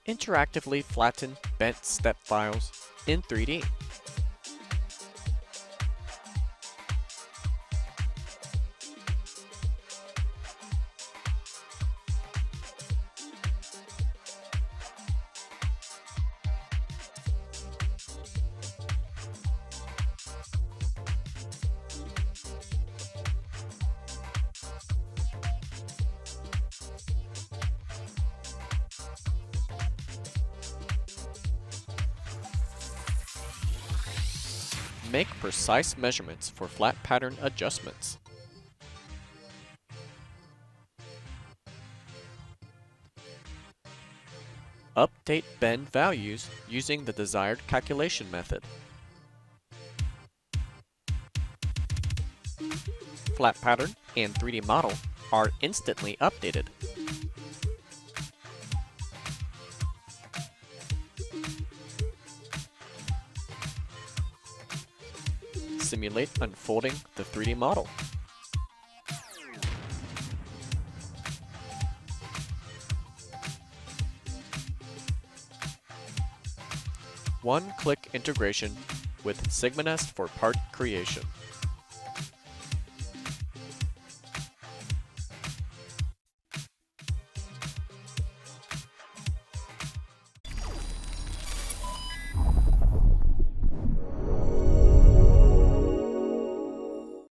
Interactively flatten bent step files in 3D. Make precise measurements for flat pattern adjustments. Update bend values using the desired calculation method. Flat pattern and 3D model are instantly updated. Simulate unfolding the 3D model. One-click integration with Sigmanest for part creation.